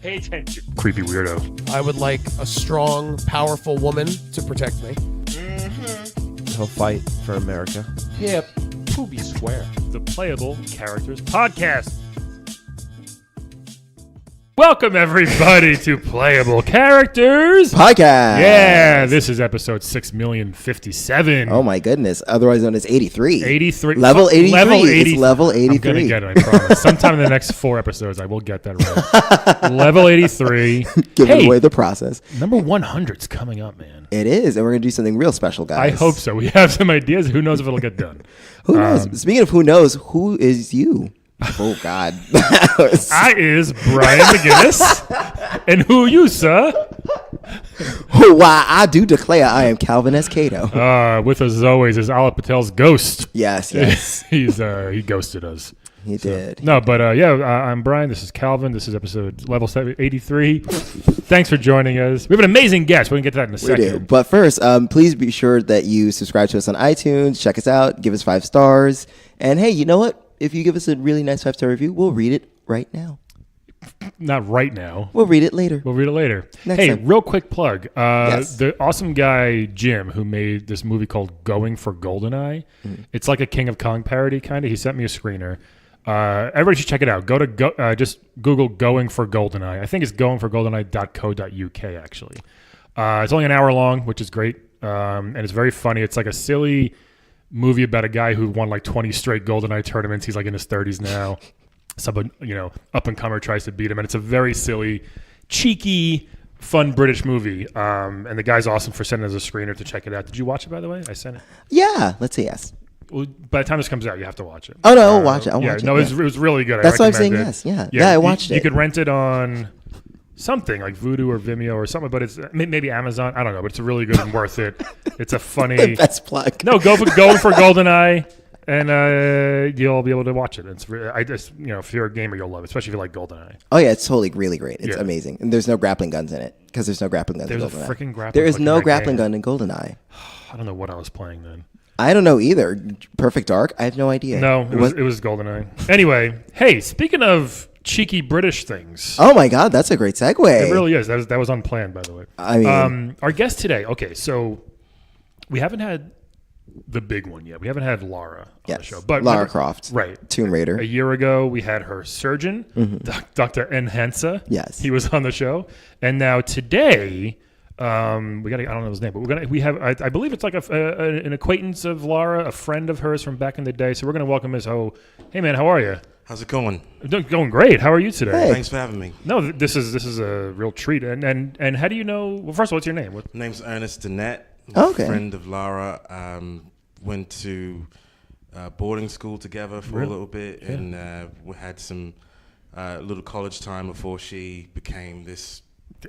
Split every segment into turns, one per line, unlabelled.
Pay attention. Creepy weirdo.
I would like a strong, powerful woman to protect me.
He'll fight for America.
Hip. Poopy square. The Playable Characters Podcast. Welcome, everybody, to Playable Characters
Podcast.
Yeah, this is episode 6,057.
Oh, my goodness. Otherwise known as 83.
83.
Level 83.
Level 80.
It's level 83.
I'm going to get it, I promise. Sometime in the next 4 episodes, I will get that right. Level 83.
Giving away the process.
Number 100's coming up, man.
It is, and we're going to do something real special, guys.
I hope so. We have some ideas. Who knows if it'll get done?
Who knows? Speaking of who knows, who is you? Oh, God.
I is Brian McGinnis. And who you, sir?
Why, I do declare I am Calvin S. Cato.
With us as always is Ala Patel's ghost.
Yes.
He ghosted us.
He did.
No, but I'm Brian. This is Calvin. This is episode level 83. Thanks for joining us. We have an amazing guest. We're going to get to that in a second.
We do. But first, please be sure that you subscribe to us on iTunes. Check us out. Give us 5 stars. And hey, you know what? If you give us a really nice 5-star review, we'll read it right now.
Not right now.
We'll read it later.
Hey,
time.
real quick plug.
Yes.
The awesome guy, Jim, who made this movie called Going for Goldeneye. It's like a King of Kong parody, kind of. He sent me a screener. Everybody should check it out. Just Google Going for Goldeneye. I think it's goingforgoldeneye.co.uk, actually. It's only an hour long, which is great. And it's very funny. It's like a silly movie about a guy who won like 20 straight GoldenEye tournaments. He's like in his 30s now. Someone, up and comer tries to beat him, and it's a very silly, cheeky, fun British movie. And the guy's awesome for sending us a screener to check it out. Did you watch it, by the way? I sent it.
Yeah, let's say yes.
Well, by the time this comes out, you have to watch it.
Oh, no, I'll watch it. I'll watch it.
No, it was really good.
That's why I'm saying
recommend
yes. Yeah, I watched it.
You could rent it on something like Vudu or Vimeo or something, but it's maybe Amazon. I don't know, but it's really good and worth it. It's a funny
best plug.
No, go for Goldeneye, and you'll be able to watch it. If you're a gamer, you'll love it, especially if you like Goldeneye.
Oh yeah, it's totally really great. It's amazing, and there's no grappling guns in it because there's no grappling guns.
There's
in
a
GoldenEye.
freaking grappling.
There is no
gun
grappling gun in GoldenEye.
I don't know what I was playing then.
I don't know either. Perfect Dark. I have no idea.
No, it was GoldenEye. Anyway, hey, speaking of cheeky British things.
Oh my God, that's a great segue.
It really is. That was unplanned, by the way.
I mean,
our guest today. Okay, so we haven't had the big one yet. We haven't had Lara on the show, but
Lara Croft,
right?
Tomb Raider.
A year ago, we had her surgeon, Dr. Enhansa.
Yes,
he was on the show, and now today. I don't know his name, but we have I believe it's like an acquaintance of Lara, a friend of hers from back in the day. So we're gonna welcome Ms. Ho. Hey man, how are you?
How's it going?
Going great. How are you today?
Hey.
Thanks for having me.
No, this is a real treat. And how do you know? Well, first of all, what's your name?
My name's Ernest Danette.
Okay.
Friend of Lara. Went to boarding school together for a little bit, and we had some little college time before she became this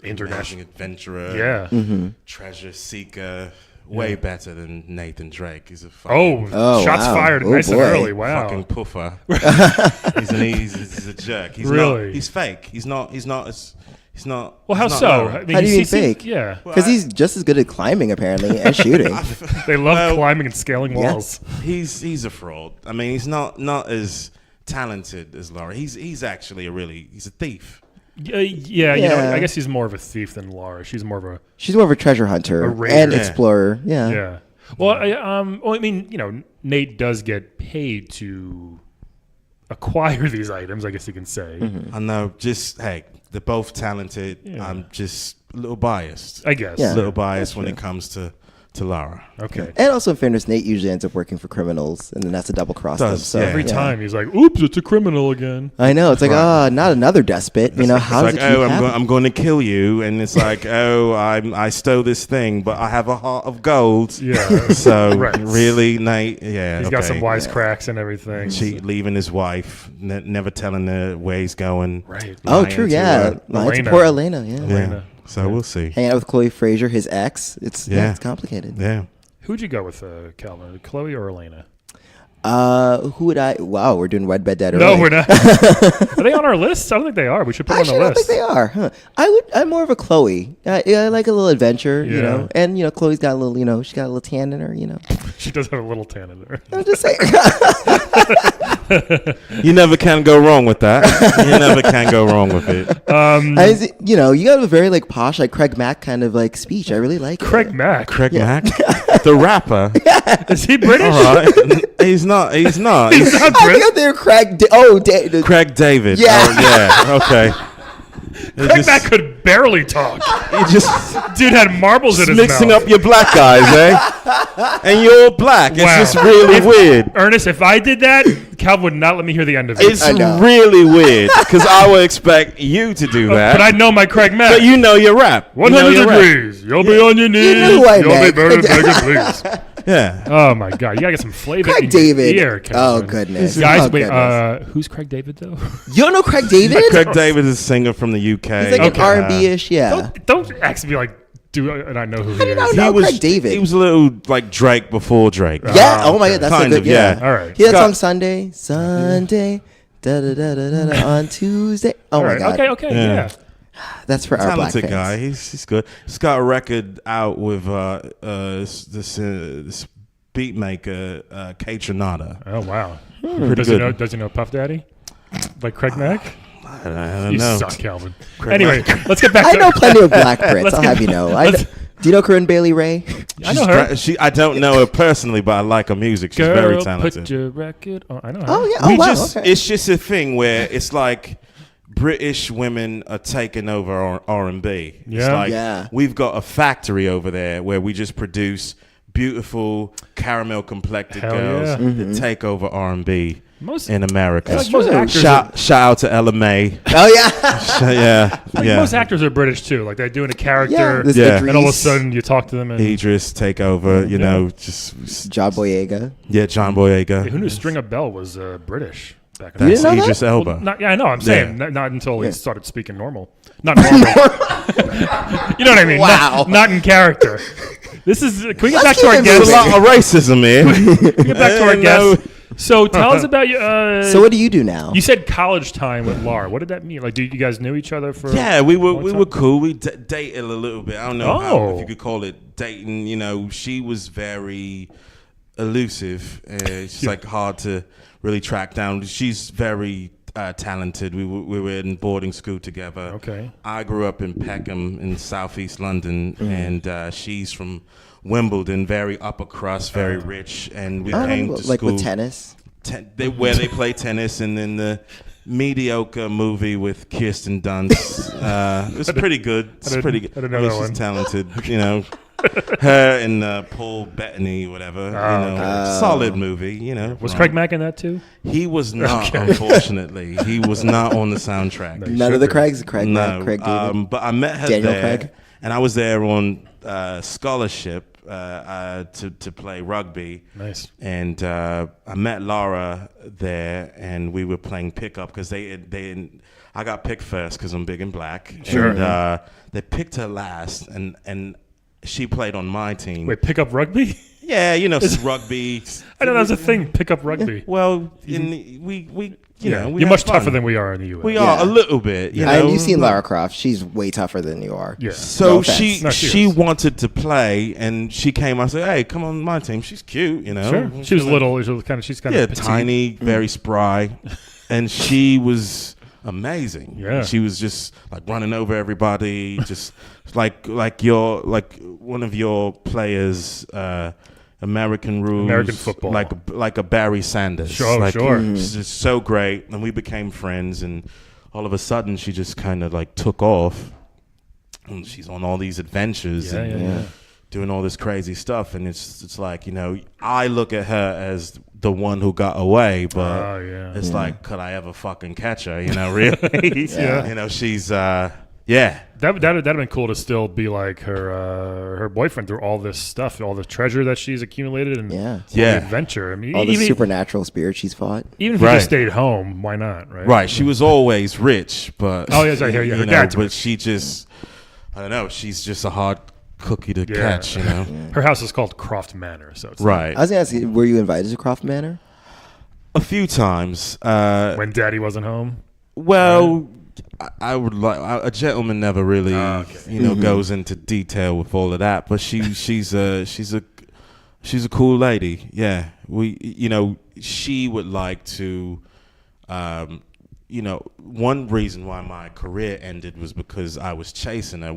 international adventurer, treasure seeker, way better than Nathan Drake. He's a fucking
shots fired nice and early. Wow,
fucking puffer. he's a jerk. He's
really?
Not. He's fake. He's not.
Well, how so?
Lara.
I mean,
how do you mean fake?
Yeah,
because he's just as good at climbing apparently and shooting.
They love climbing and scaling walls.
He's a fraud. I mean, he's not as talented as Lara. He's actually he's a thief.
Yeah, you know, I guess he's more of a thief than Lara. She's more of a treasure hunter
and explorer. Yeah.
Well, I mean, Nate does get paid to acquire these items, I guess you can say.
I know. They're both talented. Yeah. I'm just a little biased.
I guess.
A little biased when it comes to Lara.
Okay.
And also, in fairness, Nate usually ends up working for criminals, and then that's a double cross them. So
every time he's like, "Oops, it's a criminal again."
I know. It's like, not another despot. How does it happen?
I'm going to kill you, and it's like, I stole this thing, but I have a heart of gold.
Yeah.
So really, Nate. Yeah.
He's got some wisecracks and everything.
Leaving his wife, never telling her where he's going.
Right.
Oh, true. Yeah. Lying to poor Elena. Yeah.
Elena. So we'll see.
Hanging out with Chloe Fraser, his ex. It's complicated.
Yeah.
Who'd you go with, Calvin? Chloe or Elena?
Who would I? Wow, we're doing Red Bed Dead early.
No, we're not. Are they on our list? I don't think they are. We should put them on the list.
I don't think they are. Huh. I'm more of a Chloe. I like a little adventure, and Chloe's got a little, she's got a little tan in her,
She does have a little tan in there.
I'm just saying.
You never can go wrong with that. You never can go wrong with it.
You know, you got a very like posh, like Craig Mack kind of like speech. I really like
Craig
it.
Mack.
Craig Mack, the rapper.
Is he British?
All right. He's not. He's not.
He's not
I
British.
think they're
Craig David.
Yeah.
Oh, yeah. Okay.
Craig Mack could barely talk.
You just
Dude had marbles in his
mixing
mouth.
up your black guys, eh? And you're black. It's
Wow.
just really weird.
Ernest, if I did that, Calvin would not let me hear the end of it.
It's
I know.
really weird because I would expect you to do that.
But I know my Craig Mack.
But you know your rap. You know
100
your rap.
degrees. You'll be on your knees.
know who I
You'll
meant.
be begging, please.
Yeah.
Oh my God! You gotta get some flavor
Craig
in
David.
your ear,
Oh
Calvin.
goodness.
Guys,
Oh,
wait.
goodness.
Who's Craig David though?
You don't know Craig David?
Craig David is a singer from the UK.
He's like
Okay.
an R&B-ish, yeah.
Don't ask me like, and I know who he
did I
is.
know? Craig David.
He was a little like Drake before Drake.
Yeah. Oh my God, that's
Kind
a
of,
good.
yeah.
All right.
He had that
Got-
song Sunday, da da da da da on Tuesday. Oh
All
my
right.
God.
Okay.
Yeah.
Yeah.
That's for our black
Talented
fans.
guy. He's good. He's got a record out with this beat maker, K Tronada.
Oh wow.
Pretty
Does
good.
he know Puff Daddy? Like Craig Mack?
I don't
You
know.
suck, Calvin.
Craig
Anyway,
Mack.
let's get back
I
to
know plenty of black Brits.
Let's
I'll
get-
have you know.
let's-
Do you know Corinne Bailey Ray?
I know her.
I don't know her personally, but I like her music. She's
Girl,
very talented.
put your record on. I know her.
Oh yeah. Oh wow. Okay.
It's just a thing where it's like British women are taking over R&B. It's
Yeah.
like
Yeah.
we've got a factory over there where we just produce beautiful caramel complected
Hell
girls
yeah.
that take over R&B
Most
in America.
Like most actors
Shout out to Ella May.
Oh yeah.
most actors are British too. Like they're doing a character,
This
Yeah.
and all of a
Idris,
sudden you talk to them and
Idris take over, you know, just
John Boyega.
John Boyega.
who knew Stringer Bell was British back in
You
the
That's
didn't know that?
Idris Elba.
I know. I'm saying
Yeah.
not until
Yeah.
he started speaking normal. Not normal. You know what I mean?
Wow.
Not in character. This is. Can we get
Let's
back to
keep
our
it
guest?
There's a lot of racism here.
Can we get back to our
No.
guest? So tell us about you.
So what do you do now?
You said college time with Lara. What did that mean? Like, do you guys knew each other for?
Yeah, we were
long time?
cool. We dated a little bit. I don't know how,
Oh.
if you could call it dating. You know, she was very elusive. She's like hard to really track down. She's very talented. We were in boarding school together.
Okay.
I grew up in Peckham in southeast London, and she's from Wimbledon, very upper crust, very rich, and we came to
like
school
with tennis.
where they play tennis, and then the mediocre movie with Kirsten Dunst. It was pretty good. It's pretty good.
I didn't know that
She's
one.
talented, you know. Her and Paul Bettany, whatever. You know, solid movie. You know.
Was Craig Mack in that too?
He was not, unfortunately. He was not on the soundtrack.
None of the Craigs. Craig Mack,
No,
Craig David.
but I met her
Daniel
there,
Craig.
and I was there on scholarship to play rugby.
Nice.
And I met Lara there, and we were playing pickup because I got picked first because I'm big and black.
Sure.
And they picked her last, and she played on my team.
Wait, pick up rugby?
Yeah, you know, rugby.
I know that was a thing. Pick up rugby.
Well, we you know, we
You're
had
much
fun.
tougher than we are in the U.S.
We
Yeah.
are a little bit. You know?
And you've seen Lara Croft. She's way tougher than you are.
Yeah.
So
No offense.
No,
she
is.
wanted to play, and she came. I said, "Hey, come on my team. She's cute, you know."
Sure. She was little. She's kind
Yeah,
of petite.
tiny, very spry, and she was amazing.
Yeah.
She was just like running over everybody, just like one of your players. American rules,
American football.
like a Barry Sanders.
Sure,
like,
sure.
She's just so great, and we became friends. And all of a sudden, she just kind of like took off, and she's on all these adventures and
Yeah.
doing all this crazy stuff. And it's like, you know, I look at her as the one who got away, but
Oh, yeah.
it's like, could I ever fucking catch her? You know, really?
Yeah.
You know, she's yeah.
That'd have been cool to still be like her boyfriend through all this stuff, all the treasure that she's accumulated, and
Yeah.
all
Yeah.
the adventure. I mean,
All the
even
supernatural spirits she's fought.
if you
Right.
just stayed home, why not? Right.
Right, she was always rich, but
Oh, yes, I hear you. Her dad's
but
rich.
she just, I don't know, she's just a hard cookie to
Yeah.
catch, you know.
Her house is called Croft Manor, so it's
Right,
I was gonna ask you, were you invited to Croft Manor?
a few times.
when Daddy wasn't home.
Well, I would like a gentleman never really,
Okay.
you know, goes into detail with all of that. But she's a She's a cool lady. Yeah, she would like to. One reason why my career ended was because I was chasing her.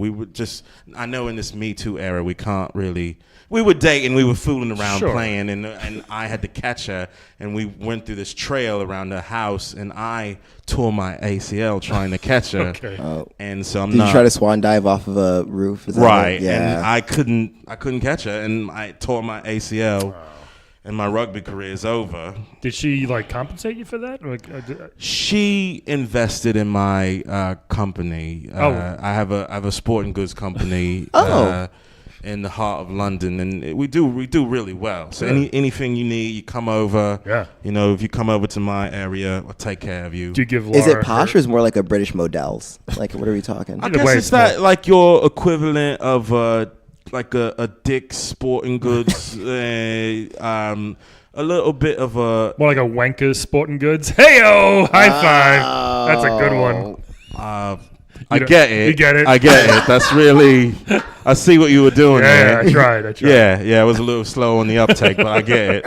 I know in this Me Too era, we were dating, we were fooling around,
Sure.
playing, and I had to catch her, and we went through this trail around her house, and I tore my ACL trying to catch her.
Okay.
And so
Did you try to swan dive off of a roof? Is that
right.
it? Yeah.
And I couldn't catch her, and I tore my ACL. And my rugby career is over.
Did she compensate you for that?
She invested in my company. I have a sporting goods company in the heart of London, and we do really well. So anything you need, you come over.
Yeah.
If you come over to my area, I'll take care of you.
Do you give Lara
Is it posh or is it more like a British Models? Like, what are we talking?
I guess it's that like your equivalent of like a Dick's Sporting Goods, a little bit of a
more like a Wanker's Sporting Goods. Hey-o! High five. That's a good one.
I get it.
You get it.
I get it. That's really. I see what you were doing there.
Yeah, I tried.
Yeah, I was a little slow on the uptake, but I get it.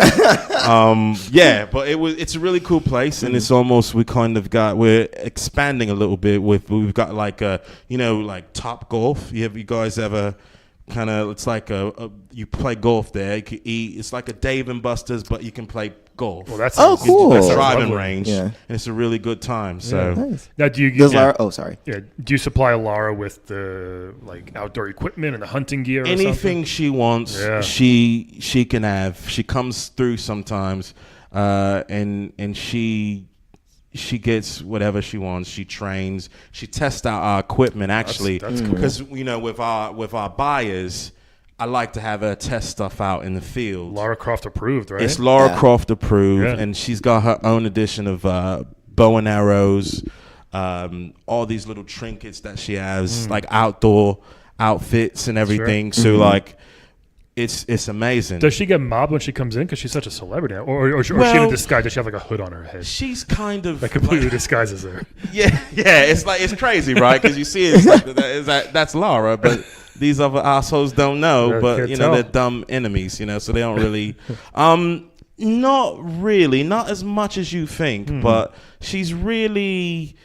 But it's a really cool place, and it's almost we're expanding a little bit we've got like Top Golf. You guys ever? Kind of, it's like you play golf there. You can eat. It's like a Dave and Buster's, but you can play golf.
Well, that's
cool.
It's a
That's
driving
lovely.
range,
Yeah.
and it's a really good time. So
Nice.
Now, do you
Does Lara? Oh, sorry.
Yeah, do you supply Lara with the outdoor equipment and the hunting gear? Or
anything
something?
she wants,
Yeah.
she can have. She comes through sometimes, and she gets whatever she wants. She trains. She tests out our equipment actually,
That's cool.
because with our buyers, I like to have her test stuff out in the field.
Lara Croft approved, right?
It's Lara
Yeah.
Croft approved,
Yeah.
and she's got her own edition of bow and arrows, all these little trinkets that she has, like outdoor outfits and everything. So like. It's amazing.
Does she get mobbed when she comes in because she's such a celebrity, or is she in a disguise? Does she have like a hood on her head
She's kind of
that completely disguises her?
Yeah. It's crazy, right? Because you see, it's like that's Lara, but these other assholes don't know.
Yeah,
But
can't
they're
tell.
dumb enemies, so they don't really. Not really, not as much as you think. But she's really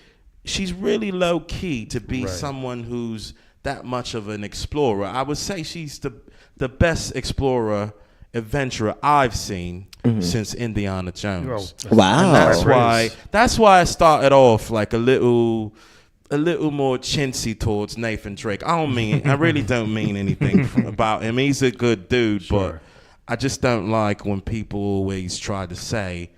low key to be
Right.
someone who's that much of an explorer. I would say she's the best explorer, adventurer I've seen since Indiana Jones.
Wow.
And that's
Praise.
why I started off like a little more chintzy towards Nathan Drake. I really don't mean anything about him. He's a good dude,
Sure.
but I just don't like when people always try to say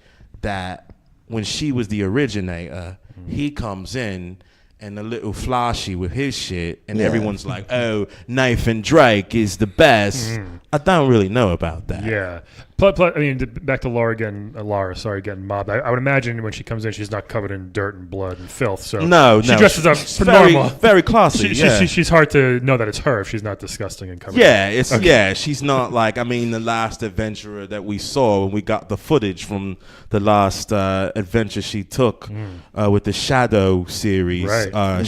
that when she was the originator, he comes in and a little flashy with his shit, and
Yeah.
everyone's like, "Oh, Nathan Drake is the best." I don't really know about that.
Yeah. Plus, I mean, back to Lara again. Sorry, getting mobbed. I would imagine when she comes in, she's not covered in dirt and blood and filth. So she dresses up
she's
for
very,
normal.
very classy.
She's hard to know that it's her if she's not disgusting and covered.
Yeah, she's not like, the last adventurer that we saw, and we got the footage from the last adventure she took with the Shadow series.
Right.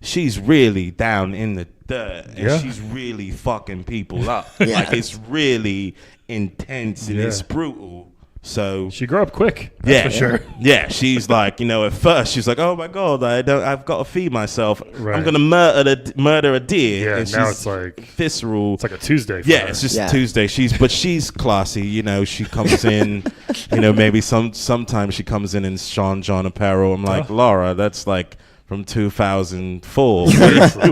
She's really down in the dirt, and
Yeah.
she's really fucking people up.
Yeah.
Like, it's really intense and it's brutal. So
She grew up quick. That's for sure.
Yeah, she's like, at first she's like, "Oh my god, I've got to feed myself.
Right.
I'm gonna murder a deer."
Yeah,
and
now
she's
it's like
visceral.
it's like a Tuesday. For
Yeah,
her.
it's just
Yeah.
Tuesday. She's classy. She comes in. Maybe sometimes she comes in Sean John apparel. I'm like, Lara, that's like from 2004.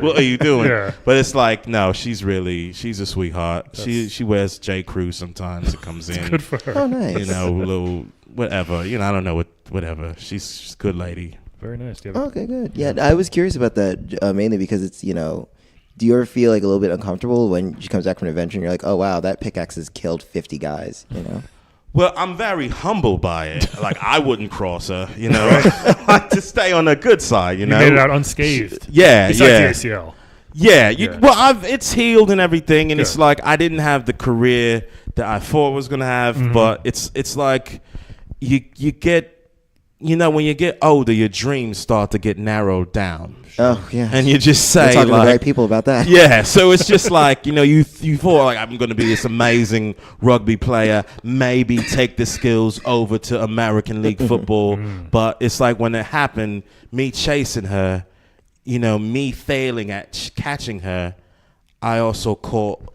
What are you doing?
Yeah.
But it's like, no, she's a sweetheart. She wears J. Crew sometimes. It comes in.
Good for her.
Oh, nice.
Little whatever. I don't know whatever. She's a good lady.
Very nice. Do you have
Okay, good. Yeah, I was curious about that mainly because it's, do you ever feel like a little bit uncomfortable when she comes back from an adventure and you're like, oh, wow, that pickaxe has killed 50 guys,
Well, I'm very humbled by it. Like, I wouldn't cross her, I like to stay on the good side,
You made it out unscathed.
Yeah,
Besides the ACL.
Yeah,
Yeah.
well, it's healed and everything, and
Yeah.
it's like I didn't have the career that I thought I was gonna have, but it's like you get you know, when you get older, your dreams start to get narrowed down.
Oh yeah.
And you just
We're
say
talking to the
like,
right people about that.
yeah, so it's just like, you know, you thought like I'm going to be this amazing rugby player, maybe take the skills over to American League football, but it's like when it happened, me chasing her, you know, me failing at catching her, I also caught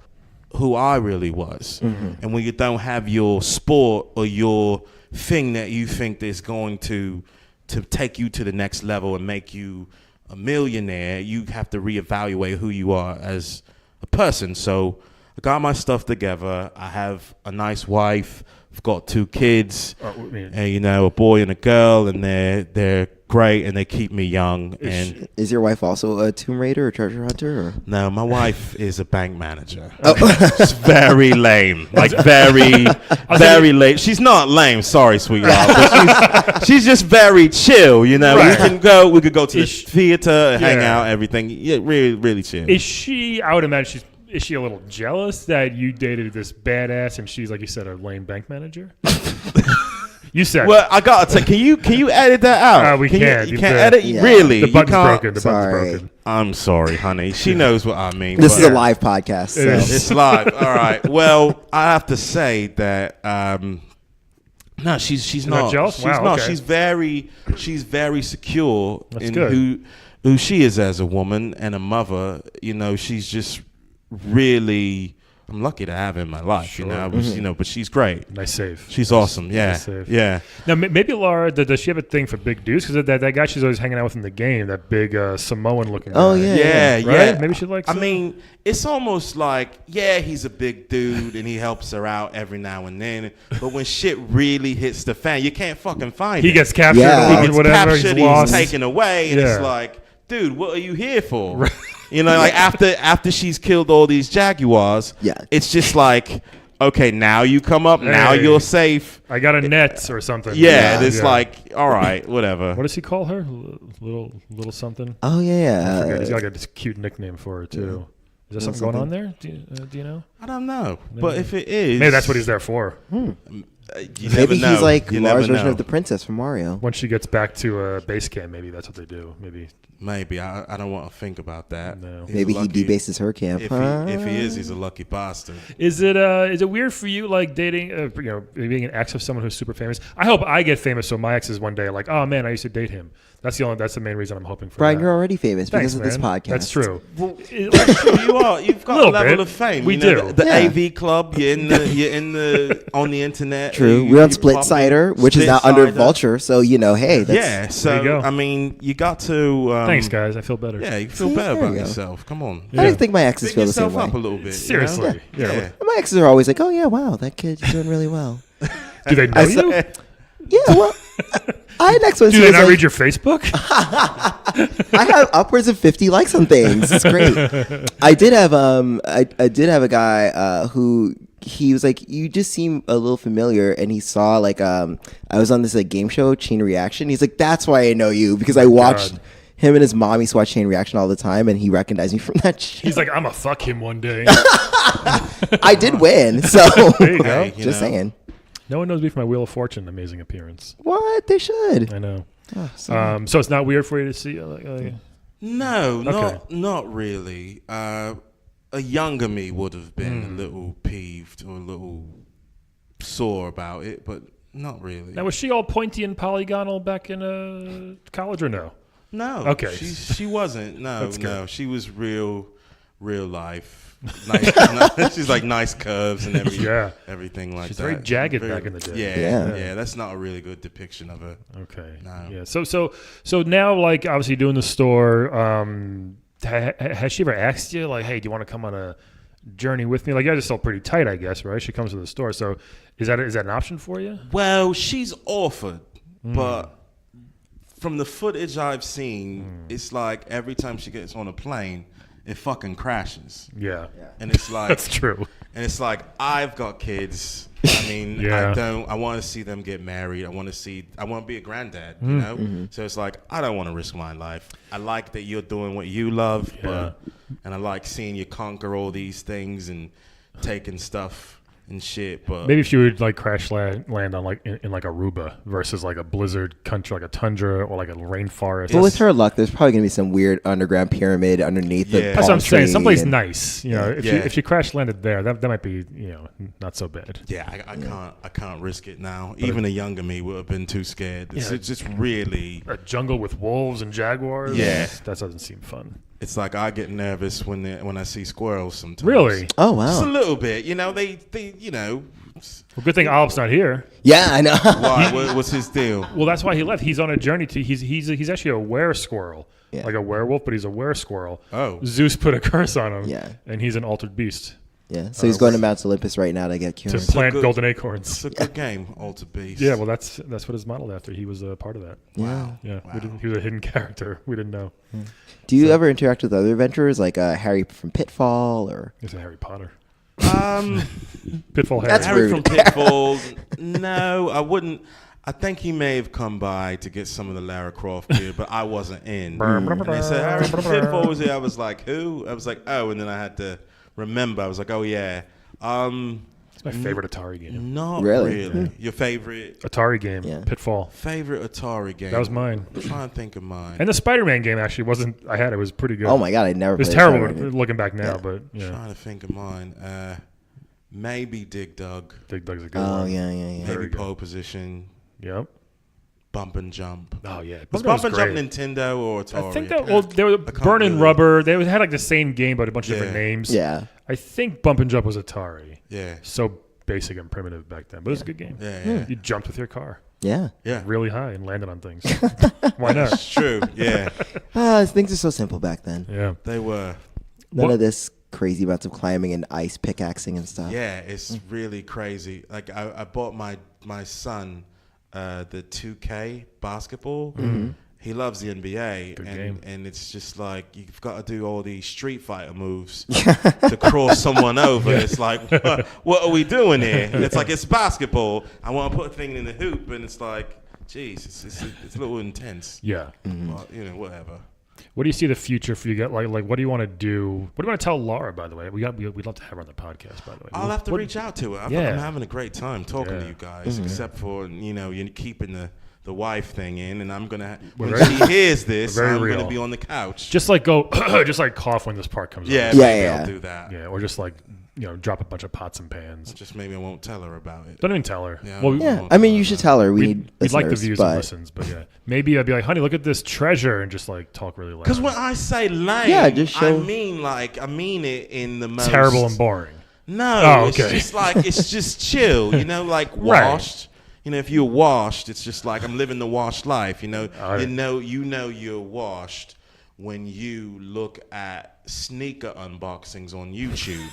who I really was. And when you don't have your sport or your thing that you think is going to take you to the next level and make you a millionaire, you have to reevaluate who you are as a person. So I got my stuff together. I have a nice wife. I've got 2 kids, and you know, a boy and a girl, and they're great, and they keep me young. And
Is your wife also a Tomb Raider or treasure hunter? Or?
no, my wife is a bank manager. It's very lame, like very lame. She's not lame, sorry, sweetheart, but she's just very chill. You know,
Right.
we could go to the theater, hang out, everything. Yeah, really, really chill.
Is she? I would imagine is she a little jealous that you dated this badass and she's, like you said, a lame bank manager? You said.
Well, I gotta say, can you edit that out?
We can't.
You can't edit.
Yeah.
Really?
The button's
You can't?
broken. The
Sorry.
button's broken.
I'm sorry, honey. She knows what I mean.
This
but-
is a live podcast. So.
It's live. All right. Well, I have to say that no, she's
not
not
jealous?
She's
Wow,
not.
okay.
She's very secure
That's
in
good.
who she is as a woman and a mother. You know, she's just really. I'm lucky to have her in my life.
Sure.
You know, you know, but she's great.
Nice save.
She's awesome. Yeah,
Nice save.
yeah.
Now, maybe Lara, does she have a thing for big dudes? Because that guy she's always hanging out with in the game, that big Samoan-looking guy.
Oh, yeah.
Yeah,
Right?
yeah.
Maybe she likes
I
him?
mean, it's almost like, yeah, he's a big dude and he helps her out every now and then. But when shit really hits the fan, you can't fucking find
He
him.
gets captured
Yeah.
or
He gets
whatever.
captured,
He's lost.
taken away, and
Yeah.
it's like, dude, what are you here for? You know, like after she's killed all these jaguars,
Yeah.
it's just like, okay, now you come up, now
Hey.
you're safe.
I got a net or something.
Yeah, it's
Yeah.
like, all right, whatever.
What does he call her? Little something?
Oh yeah.
I forget. He's got like a cute nickname for her, too. Is there something going on there? Do you know?
I don't know, but if it is,
Maybe that's what he's there for.
you never
Maybe
know.
he's like
You
Lara's
never
version
know.
of the princess from Mario.
Once she gets back to base camp, maybe that's what they do. Maybe.
Maybe I don't want to think about that.
No.
He's
Maybe he
lucky-
debases her camp.
If
huh?
he is, he's a lucky bastard.
Is it weird for you, like dating, being an ex of someone who's super famous? I hope I get famous, so my ex is one day like, oh man, I used to date him. That's the main reason I'm hoping for.
Brian,
that.
you're already famous
Thanks,
because of this
man.
podcast.
That's true.
You are. You've got a
Little
level
bit.
of fame.
We
You know,
do.
The
Yeah.
AV club. You're in the on the internet.
True.
You-
We're on
you
Split
pop-
Cider, which is now under
Splitsider.
Vulture. So hey, that's,
Yeah.
There
So
you go.
I mean, you got to.
Thanks, guys. I feel better.
Yeah, you feel
See,
better
there
about
you go.
yourself. Come on.
I don't think my exes
Pick
feel the same
yourself up a
way.
little bit. you know?
Seriously. Yeah.
Yeah.
My exes are always like, oh yeah, wow, that kid's doing really well.
Do they know
I
you?
Yeah, well, I had next one.
Do they not read your Facebook?
I have upwards of 50 likes on things. It's great. I did have I did have a guy who he was like, you just seem a little familiar, and he saw like I was on this like game show, Chain Reaction. He's like, that's why I know you, because I watched
God.
him and his mom used to watch Chain Reaction all the time, and he recognized me from that show.
He's like, I'm gonna fuck him one day.
I did win, so
There you go.
Hey, you
just
know.
saying.
No one knows me from my Wheel of Fortune amazing appearance.
What they should.
I know.
Oh, sorry.
So it's not weird for you to see.
No,
Okay.
not really. A younger me would have been a little peeved or a little sore about it, but not really.
Now was she all pointy and polygonal back in college or no?
No.
Okay.
She wasn't. No,
That's good.
no. She was real life. Nice, she's like nice curves and everything like
She's
that.
very jagged back in the day.
Yeah. That's not a really good depiction of her.
Okay.
No.
Yeah. So now, like, obviously doing the store. Has she ever asked you, like, hey, do you want to come on a journey with me? Like, you guys are still pretty tight, I guess, right? She comes to the store. So is that an option for you?
Well, she's offered, but from the footage I've seen, it's like every time she gets on a plane, it fucking crashes.
Yeah.
And it's like
That's true.
And it's like, I've got kids. I mean,
Yeah.
I want to see them get married. I want to be a granddad, you know? So it's like, I don't want to risk my life. I like that you're doing what you love, and I like seeing you conquer all these things and taking stuff and shit. But
Maybe if you would like crash land on like in like Aruba versus like a blizzard country, like a tundra or like a rainforest.
But with her luck, there's probably gonna be some weird underground pyramid underneath the
Yeah.
That's what I'm
palm
saying.
tree
Someplace
and-
nice. You know, if you crash landed there, that might be not so bad.
yeah, I can't risk it now. Even a younger me would have been too scared. It's just really.
A jungle with wolves and jaguars.
Yeah.
That doesn't seem fun.
It's like I get nervous when I see squirrels sometimes.
Really?
Oh
Just a
wow.
little bit. They
Well, good thing Alp's not here.
Yeah, I know.
why? What's his deal?
Well, that's why he left. He's on a journey to. He's actually a were squirrel,
Yeah.
like a werewolf, but he's a were squirrel.
Oh.
Zeus put a curse on him.
Yeah.
And he's an altered beast
Yeah. So he's going to Mount Olympus right now to get
to
cured.
plant
good.
golden
It's
acorns.
a good game, Alter Beast.
Yeah. Well, that's what it's modeled after. He was a part of that.
Wow.
Yeah.
Wow.
He was a hidden character. We didn't know.
Do you ever interact with other adventurers like Harry from Pitfall or?
He's a Harry Potter. Pitfall Harry.
That's
Harry
rude.
from Pitfall. No, I wouldn't. I think he may have come by to get some of the Lara Croft gear, but I wasn't in. And they said Harry from Pitfall was here. I was like, who? I was like, oh, and then I had to remember. I was like, oh yeah.
It's my favorite Atari game.
Not
Really?
really. Your favorite
Atari game.
Yeah.
Pitfall.
Atari game?
That was mine.
I'm trying to think of mine.
And the Spider-Man game actually wasn't. I had it was pretty good.
Oh my god, I never.
It was
played
terrible
Spider-Man.
looking back now, but yeah.
Trying to think of mine. Maybe Dig Dug.
Dig Dug's a good
Oh
one.
yeah.
Maybe
Very good.
Pole Position.
Yep.
Bump and Jump.
Oh yeah.
Was
Bump
Bump and
great.
Jump Nintendo or Atari?
I think that they were
can't
Burning
really-
Rubber. They had like the same game but a bunch of different
Yeah.
names.
Yeah.
I think Bump and Jump was Atari.
Yeah.
So basic and primitive back then, but it was a good game.
Yeah.
You jumped with your car
Yeah.
Yeah.
really high and landed on things. Why not?
It's true. Yeah.
Things are so simple back then.
Yeah.
They were.
None
What-
of this crazy amounts of climbing and ice pickaxing and stuff.
Yeah, it's really crazy. Like I bought my son the 2K basketball. He loves the NBA,
Good game.
and it's just like you've got to do all these Street Fighter moves to cross someone over. It's like, what are we doing here? It's like it's basketball. I want to put a thing in the hoop, and it's like, geez, it's a little intense.
Yeah.
But, whatever.
What do you see the future for you? Like what do you want to do? What do you want to tell Laura, by the way? We'd love to have her on the podcast, by the way.
I'll have to
What-
reach out to her.
Yeah.
I'm having a great time talking to
Yeah.
you guys, except for you're keeping the wife thing in, and I'm gonna when
very-
she hears this,
we're very
I'm
real.
gonna be on the couch.
Just like go, just like cough when this part comes
Yeah,
up.
maybe
Yeah.
I'll do that.
Yeah. Or just like, drop a bunch of pots and pans.
Just maybe I won't tell her about it.
Don't even tell her.
Yeah.
Well,
Yeah. I mean, you should tell her we need
we'd like the
listeners,
views
but
and listens, but yeah. Maybe I'd be like, honey, look at this treasure and just like talk really loud.
Because when I say lame,
Yeah, just show-
I mean it in the most
Terrible and boring.
No,
Oh,
it's
okay.
just like it's just chill, like
Right.
washed. If you're washed, it's just like I'm living the washed life.
Right.
You know you're washed when you look at sneaker unboxings on YouTube,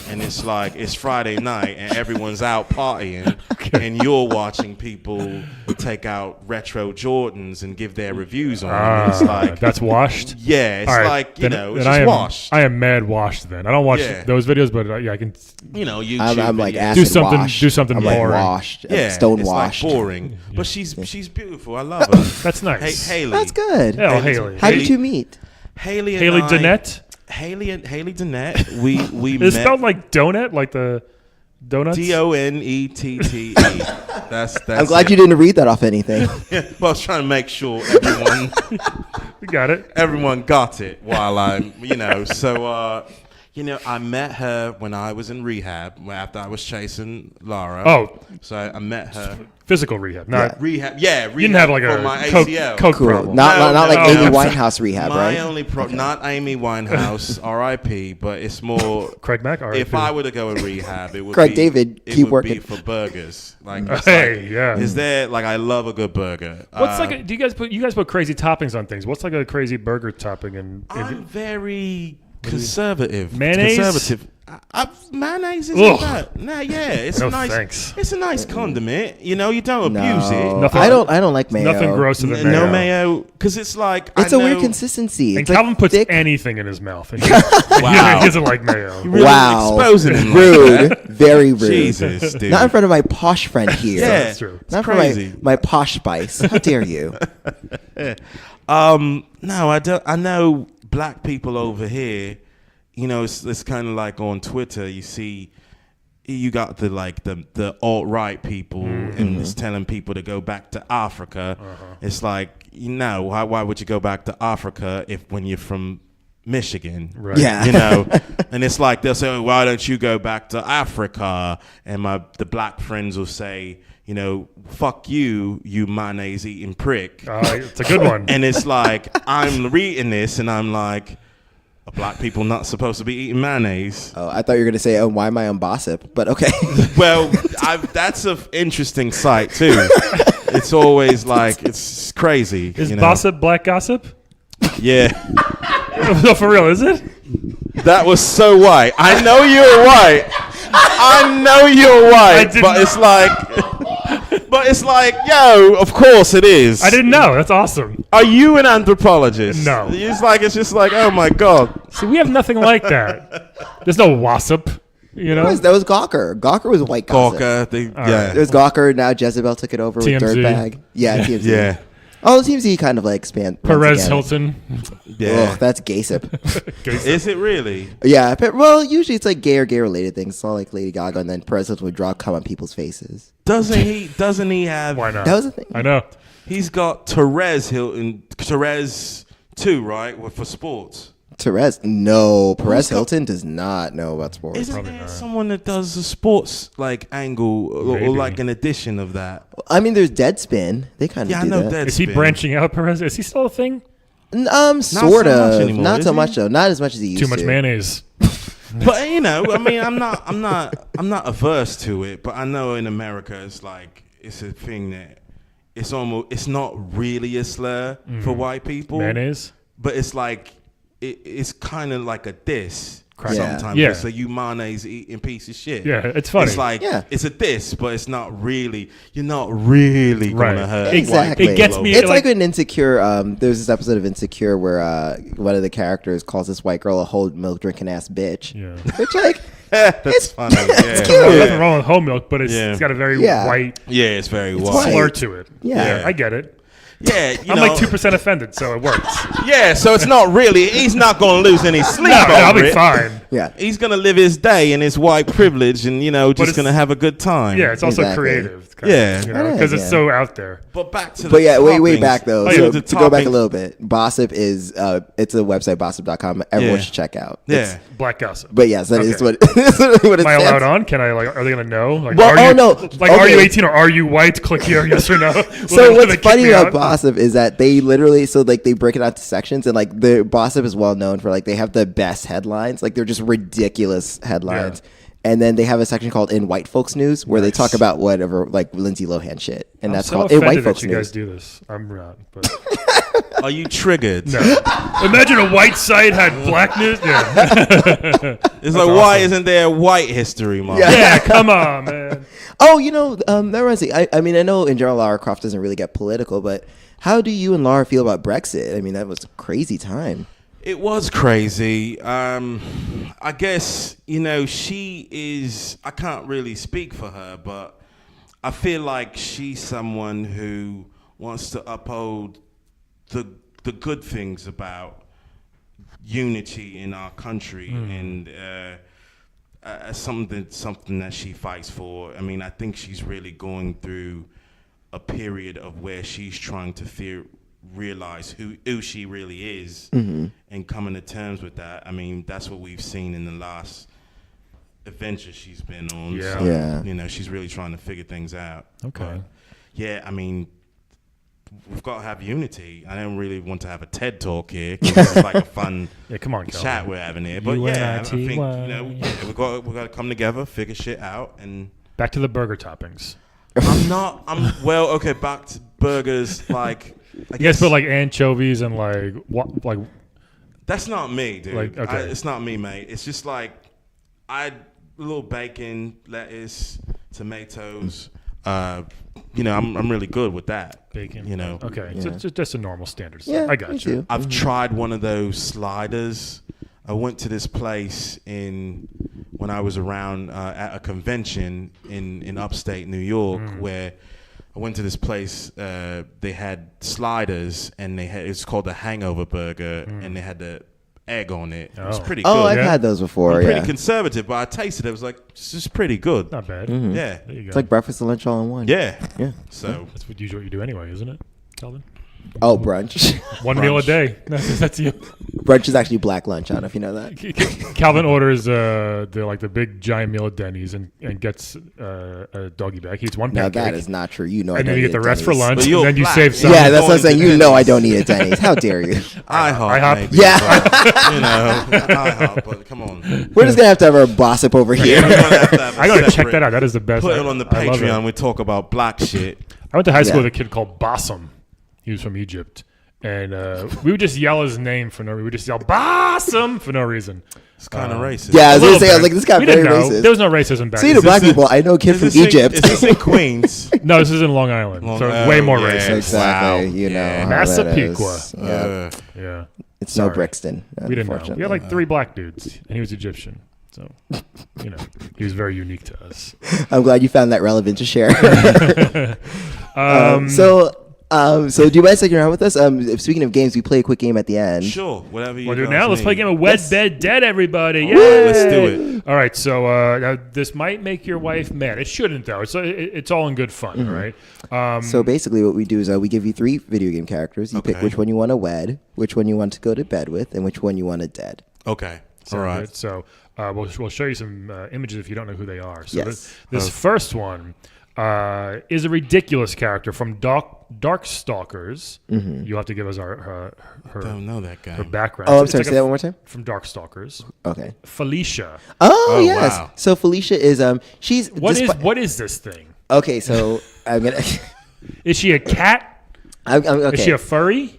and it's like it's Friday night and everyone's out partying, and you're watching people take out retro Jordans and give their reviews on them. It's like
that's washed.
yeah, it's
All right,
like
then-
it's
then
just
I am,
washed.
I am mad washed. Then I don't watch
Yeah.
those videos, but yeah, I can.
YouTube.
I'm like
videos.
acid
something-
washed.
do something
I'm like
boring.
washed.
Yeah,
Stone
it's
washed.
like boring, but she's beautiful. I love her.
That's nice.
Haley.
That's good.
Oh,
Haley.
Haley.
How did you meet?
Haley and
Haley
I-
Danette.
Haley Danette. We
It's
met.
spelled like donut, like the donuts.
Donette. That's.
I'm glad you didn't read that off anything.
Well, I was trying to make sure
We got it.
everyone got it while I'm, So, I met her when I was in rehab after I was chasing Lara.
Oh.
So I met her.
Physical rehab, not
Rehab. Yeah, rehab.
you didn't have like
for
a
my
coke,
ACL.
coke
Cool.
problem.
Not like
no.
Amy Winehouse rehab,
My
right?
only not Amy Winehouse, R.I.P. But it's more.
Craig Mack. All right,
If I were to go in rehab, it would
Craig
be,
David,
it
keep
would be
working.
for burgers. Like, it's
Hey,
like,
yeah.
Is there like I love a good burger?
What's like? Do you guys put crazy toppings on things? What's like a crazy burger topping? And
I'm very conservative.
Mayonnaise?
Conservative. Mayonnaise is
Ugh.
bad. Nah, yeah, it's
No,
a nice.
thanks.
It's a nice condiment. You don't abuse it.
No,
Nothing-
I don't like mayo.
nothing grosser than mayo.
No mayo, because it's like
It's
I
a weird
know-
consistency.
And
It's like
Calvin puts
thick.
anything in his mouth. And he
Wow.
doesn't like mayo.
Really
Wow.
exposing him like
Rude.
that.
Very rude.
Jesus, dude.
Not in front of my posh friend here.
Yeah,
That's true.
Not for
crazy.
my posh spice. How dare you?
No, I don't. I know black people over here. It's kind of like on Twitter. You see, you got the alt-right people and it's telling people to go back to Africa. It's like, why would you go back to Africa when you're from Michigan?
Right.
Yeah.
And it's like they'll say, why don't you go back to Africa? And the black friends will say, fuck you mayonnaise eating prick.
It's a good one.
And it's like, I'm reading this and I'm like, are black people not supposed to be eating mayonnaise?
Oh, I thought you were gonna say, why am I on Bossip? But okay.
Well, that's an interesting site too. It's always like, it's crazy.
Is Bossip black gossip?
Yeah.
No, for real, is it?
That was so white. I know you're white. But it's like, yo, of course it is.
I didn't know. That's awesome.
Are you an anthropologist?
No.
It's just like, oh my God.
See, we have nothing like that. There's no Wassip,
That was Gawker. Gawker was white gossip.
Gawker,
There's Gawker. Now Jezebel took it over
TMZ.
with Dirtbag. Yeah, TMZ.
Yeah.
Oh, TMZ kind of like expand.
Perez Hilton.
Yeah.
Oh, that's gaysip.
Is it really?
Yeah. Well, usually it's like gay or gay related things. It's not like Lady Gaga, and then Perez Hilton would cum on people's faces.
Doesn't he have?
Why not?
That was the thing.
I know.
He's got Therese Hilton. Therese 2, right? For sports.
Perez Hilton does not know about sports.
Isn't there someone that does the sports angle or like an edition of that?
I mean, there's Deadspin. They kind of
Yeah, I
do
know
that.
Deadspin.
Is he branching out, Perez? Is he still a thing?
Sort
so much
of.
anymore,
Not
is
so
he?
much though. Not as much as he used to.
Too much mayonnaise.
But I mean, I'm not averse to it. But I know in America, it's a thing that it's not really a slur for white people.
Mayonnaise?
But it's like it's kind of like a diss sometimes.
Yeah.
So you mayonnaise eating piece of shit.
Yeah, it's funny.
It's like it's a diss, but it's not really. You're not really gonna hurt.
Exactly.
white
It gets
people.
me-
It's like an Insecure. There's this episode of Insecure where one of the characters calls this white girl a whole milk drinking ass bitch.
Yeah.
Which like
That's funny.
it's
Yeah.
cute.
There's nothing wrong with whole milk, but it's got a very white
Yeah, it's very white.
white.
slur to it.
Yeah.
I get it.
Yeah,
I'm like 2% offended, so it works.
Yeah, so it's not really. He's not going to lose any sleep.
I'll
over
be
it.
fine.
Yeah.
He's going to live his day in his white privilege, and just
it's-
going to have a good time.
Yeah, it's also
Exactly.
creative.
Yeah.
Because it's so out there.
But back to.
But yeah, way
toppings.
back though.
Oh,
So
The
to go back a
toppings-
little bit, Bossip is it's a website, bossip.com. Everyone
Yeah.
should check out.
Yeah.
Black gossip.
But yes, that is
Okay.
what it
Am I allowed
stands.
on? Can I are they gonna know? Like,
Well,
are you,
no.
Are you
Okay.
18 or are you white? Click here, yes or no. Will
So
they
what's
kick
funny
me
about
out?
Bossip is that they literally they break it out to sections, and like the Bossip is well known for they have the best headlines. Like they're just ridiculous headlines.
Yeah.
And then they have a section called In White Folks News where they talk about whatever Lindsay Lohan shit, and
I'm
that's
so
called In White
offended
Folks
that you guys
News.
do this. I'm not. But
Are you triggered?
no. Imagine a white site had black news. Yeah.
It's like, why isn't there a white history month?
Yeah. Come on, man.
Oh, that reminds me. I mean, I know in general Lara Croft doesn't really get political, but how do you and Lara feel about Brexit? I mean, that was a crazy time.
It was crazy. I guess, she is, I can't really speak for her, but I feel like she's someone who wants to uphold the good things about unity in our country and something that she fights for. I mean, I think she's really going through a period of where she's trying to realize who she really is and coming to terms with that. I mean, that's what we've seen in the last adventure she's been on.
Yeah.
So,
Yeah.
she's really trying to figure things out.
Okay.
But, yeah, I mean, we've got to have unity. I don't really want to have a TED talk here 'cause it's like a fun
Yeah. Come on, Kelvin.
chat we're having here. But yeah, I think
UNITY.
we got to come together, figure shit out, and
Back to the burger toppings.
okay. Back to burgers, like. I
You guys put anchovies and what
That's not me, dude.
Okay.
It's not me, mate. It's just a little bacon, lettuce, tomatoes. I'm really good with that.
bacon. Okay.
Yeah.
So it's just a normal standard.
Yeah,
I got
me
you.
too.
I've tried one of those sliders. I went to this place when I was around at a convention in upstate New York where I went to this place. They had sliders and it's called the Hangover Burger, and they had the egg on it. It was pretty good.
Oh, I've had those before.
I'm pretty
Yeah,
conservative, but I tasted it. It was like, this is pretty good.
Not bad.
Yeah.
There you go.
it's like breakfast and lunch all in one.
Yeah.
Yeah.
So
That's what usually what you do anyway, isn't it, Calvin?
Oh, brunch.
One meal a day. That's you.
Brunch is actually black lunch. I don't know if you know that.
Calvin orders the big giant meal at Denny's and gets a doggy bag. He eats one
Now
pancake.
that is not true. You know, I
and
don't
then you
eat
get the
at
rest for
Denny's.
lunch,
But
and
you're
then you
black.
save some.
Yeah, that's what I'm
Going
saying.
to
You know, I
Denny's.
don't eat at Denny's. How dare you?
IHOP.
IHOP.
Maybe,
Yeah.
but, you know, IHOP. But come on.
We're just gonna have to have our gossip over here.
We're gonna have to have a
I gotta check
separate-
that out. That is the best.
Put it on the
I love it.
Patreon. We talk about black shit.
I went to high school
Yeah.
with a kid called Bassem. He was from Egypt. And we would just yell his name for no reason. We would just yell Bassem for no reason.
It's kind of racist.
Yeah, I
A
was gonna
little
say, I was
bit.
like, this guy
We
very
didn't know.
racist.
There was no racism back
See,
then.
the black
this in-
people. I know a kid
Is
from
this in-
Egypt.
Is this in Queens?
No, this is in Long Island. so
Oh,
way more
yeah.
racist.
Exactly.
Wow.
You know,
Yeah.
how that
Massapequa.
is. Yeah.
Yeah.
It's no
sorry.
Brixton.
We didn't know. We
unfortunately.
had like 3 black dudes, and he was Egyptian. So, you know, he was very unique to us.
I'm glad you found that relevant to share.
Um,
So do you mind sticking around with us? Speaking of games, we play a quick game at the end.
Sure, whatever you
We'll do it
guys
now. Let's
need.
play a game of Wed, Bed, Dead, everybody. Yeah,
Let's do it.
All right. So now this might make your wife mad. It shouldn't, though. It's all in good fun, all right?
So basically, what we do is we give you 3 video game characters. You pick
Okay.
which one you want to wed, which one you want to go to bed with, and which one you want to dead.
Okay.
Sound
All right.
good? So we'll show you some images if you don't know who they are. So
Yes.
this first one is a ridiculous character from Darkstalkers. You'll have to give us her
Don't know that guy.
her background.
Oh, I'm
It's
sorry.
like
Say that one more time.
From Darkstalkers.
Okay.
Felicia.
Oh, yes.
wow.
So Felicia is she's
What is this thing?
Okay, so I'm gonna.
Is she a cat?
Okay.
Is she a furry?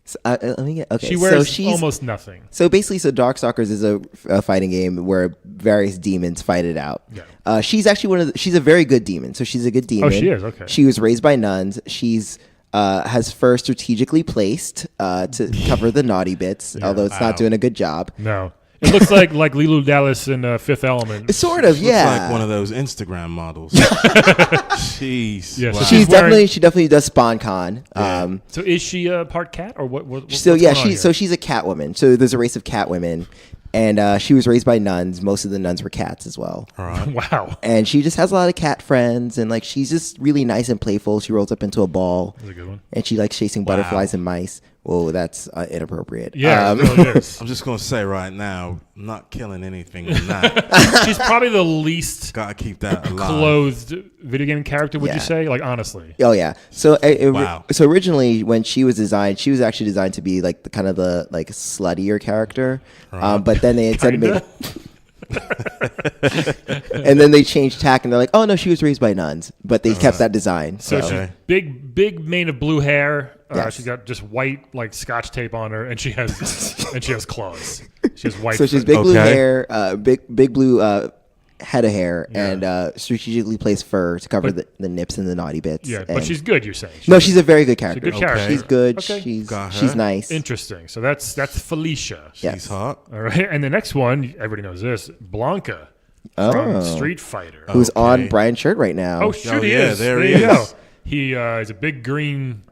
So, let me get. Okay.
She wears
so she's
almost nothing.
So basically, Darkstalkers is a fighting game where various demons fight it out.
Yeah.
She's actually she's a very good demon. So she's a good demon.
Oh, she is? Okay.
She was raised by nuns. She's has fur strategically placed to cover the naughty bits, although it's
Wow.
not doing a good job.
No. It looks like Lilu Dallas in Fifth Element.
Sort of,
Looks
yeah.
like one of those Instagram models. Jeez.
Yeah, so
wow.
she's wearing-
she definitely does SpawnCon.
Yeah.
So is she a part cat or what
So
what's
yeah,
going on here?
she's a cat woman. So there's a race of cat women, and she was raised by nuns. Most of the nuns were cats as well.
All right.
Wow.
And she just has a lot of cat friends, and like she's just really nice and playful. She rolls up into a ball,
That's a good one.
and she likes chasing butterflies and mice. Whoa, that's inappropriate.
Yeah, it really is.
I'm just going to say right now, I'm not killing anything on that.
She's probably the least
Got to keep that alive.
clothed video game character, would
Yeah.
you say? Like, honestly.
Oh yeah. So
Wow.
so originally when she was designed, she was actually designed to be like the kind of the like sluttier character. But then they instead made and then they changed tack and they're like, oh no, she was raised by nuns, but they kept that design.
So
So,
Okay.
she's big mane of blue hair.
Yes.
She's got just white like Scotch tape on her, and she has claws. She has white.
so she's
fur-
big blue
Okay.
hair, big blue head of hair, and strategically placed fur to cover the nips and the naughty bits.
Yeah,
and
but she's good. You're saying?
no, she's a very good character.
good character.
She's good.
Okay.
Got her.
She's nice.
Interesting. So that's Felicia.
Yeah.
He's hot.
All right, and the next one, everybody knows this, Blanca from Street Fighter.
Who's on
Okay.
Brian's shirt right now?
Oh, shoot, he
yeah,
is.
there
you
he
go.
is.
He is a big green.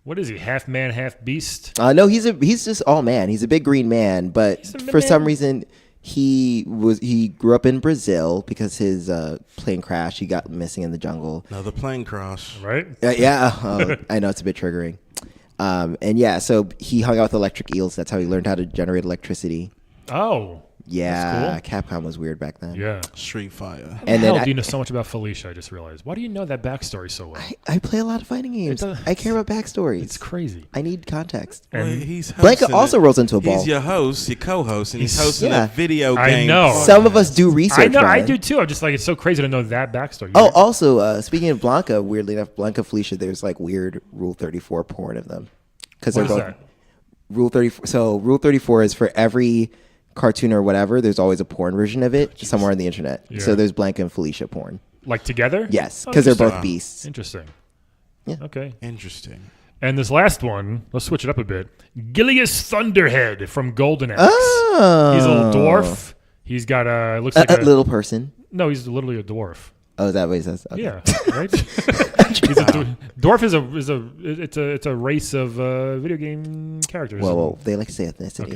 What is he? Half man, half beast.
No, he's just all man. He's a big green man, but
He's a
for some
man.
reason he grew up in Brazil because his plane crashed. He got missing in the jungle.
Another plane crash.
Right?
I know it's a bit triggering. And yeah, so he hung out with electric eels. That's how he learned how to generate electricity.
Oh.
Yeah,
That's
Capcom was weird back then.
Yeah.
Street Fighter.
And
Hell,
then
do you know so much about Felicia? I just realized. Why do you know that backstory so well?
I play a lot of fighting games.
does-
I care about backstories.
It's crazy.
I need context.
Well,
And
he's
Blanca
hosting
also
it.
rolls into a ball.
He's your host, your co-host, and he's
He's-
hosting
yeah.
a video
I
game.
know.
podcast.
Some of us do research.
I know, I
Brian.
do too. I'm just like, it's so crazy to know that backstory.
Oh, also, speaking of Blanca, weirdly enough, Blanca Felicia, there's like weird Rule 34 porn of them. Because
What
they're
is
both
that?
Rule 34. So Rule 34 is for every cartoon or whatever, there's always a porn version of it somewhere on the internet.
Yeah.
So there's Blanca and Felicia porn.
Like together?
Yes,
Oh,
because they're both
interesting.
beasts.
Interesting.
Yeah.
Okay.
Interesting.
And this last one, let's switch it up a bit. Gilius Thunderhead from Golden Axe.
Oh.
He's a little dwarf. He's got looks like
A little person.
No, he's literally a dwarf.
Oh, is that what he says? Okay.
Yeah, right. He's a dwarf is a race of video game characters.
Well, they like to say ethnicity.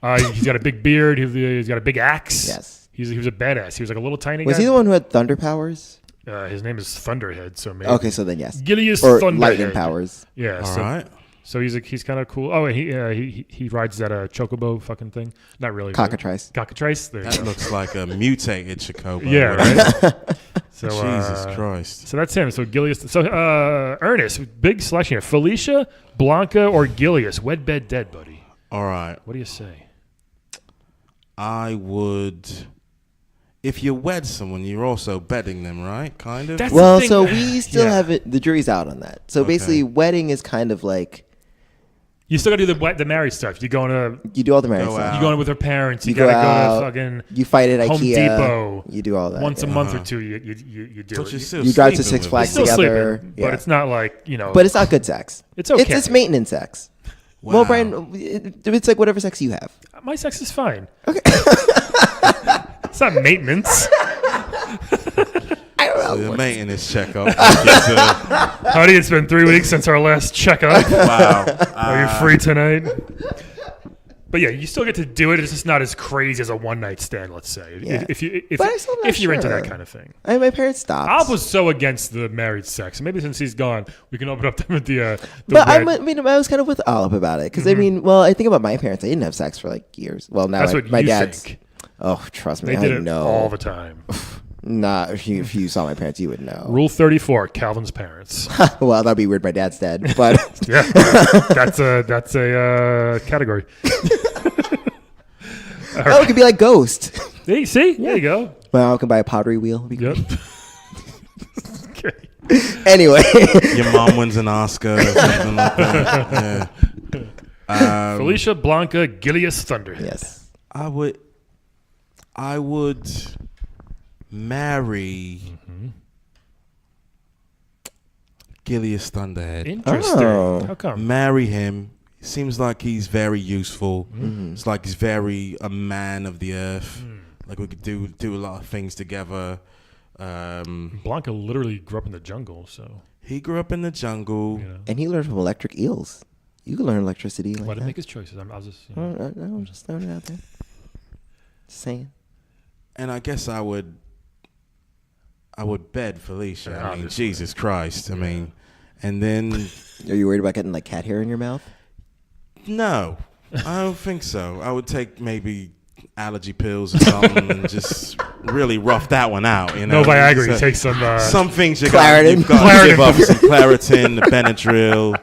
Okay. He's got a big beard. He's got a big axe.
Yes.
He was a badass. He was like a little tiny
Was
guy.
he the one who had thunder powers?
His name is Thunderhead. So maybe.
Okay, so then yes.
Gilius
Or
Thunderhead.
lightning powers.
Yeah.
All right.
So he's kind of cool. Oh, and he rides that chocobo fucking thing. Not really.
Cockatrice.
Cockatrice. There you
That
go.
looks like a mutated Chocobo.
Yeah. Right. So
Jesus Christ.
So that's him. So Gilius. So Ernest, big selection here. Felicia, Blanca, or Gilius? Wed, bed, dead, buddy.
All right.
What do you say?
I would. If you wed someone, you're also bedding them, right? Kind of.
That's
Well,
the thing.
so we still
Yeah.
haven't. The jury's out on that. So
Okay.
basically, wedding is kind of like
You still gotta do the married stuff. You going to
you do all the marriage
Go
stuff.
out.
you going with her parents. You
You go
gotta go
out.
to fucking
You fight at
Home
IKEA.
Depot.
You do all that.
once a
yeah.
month or two. You do
But
it.
you're still
You drive to
sleeping
Six
with
Flags
Still
them.
together.
sleeping,
Yeah.
but it's not like
But it's not good sex.
It's okay.
It's maintenance sex.
Wow.
Well, Brian, it's like whatever sex you have.
my sex is fine. Okay. It's not maintenance.
I don't know.
So the maintenance checkup. Wow.
Honey, it's been 3 weeks since our last checkup. Are you free tonight? But yeah, you still get to do it. It's just not as crazy as a one night stand. Let's say
Yeah.
if
But I'm still not
if you're into
sure.
that kind of thing.
My parents stopped.
Alp was so against the married sex. Maybe since he's gone, we can open up the
But I
wed-
mean, I was kind of with Olive about it because I mean, well, I think about my parents. They didn't have sex for like years. Well, now
That's what
my
you
dad's.
think.
Oh, trust me,
They
I
did it
know.
all the time.
Nah, if you saw my parents, you would know.
Rule 34: Calvin's parents.
Well, that'd be weird. My dad's dead, but
Yeah, that's a category.
oh, it could be like Ghost.
Hey, see, there you go.
Well, I can buy a pottery wheel.
Yep. Okay.
Anyway,
Your mom wins an Oscar or something like that. Yeah.
Felicia, Blanca, Gilius, Thunderhead.
yes.
I would marry Gilius Thunderhead.
Interesting.
Oh.
How come?
Marry him. Seems like he's very useful.
Mm-hmm.
It's like he's very a man of the earth. Like we could do a lot of things together.
Blanca literally grew up in the jungle, so
He grew up in the jungle.
you know.
And he learned from electric eels. You can learn electricity. Like
Let him
that.
make his choices. I was just.
I'm just throwing it out there. Just saying.
And I guess I would bed Felicia.
Yeah,
I mean,
obviously.
Jesus Christ. I mean, and then
Are you worried about getting like cat hair in your mouth?
no, I don't think so. I would take maybe allergy pills or something and just really rough that one out. You know,
No Viagra.
So-
You take some.
some things you've
Claritin.
got to give up some Claritin, the Benadryl,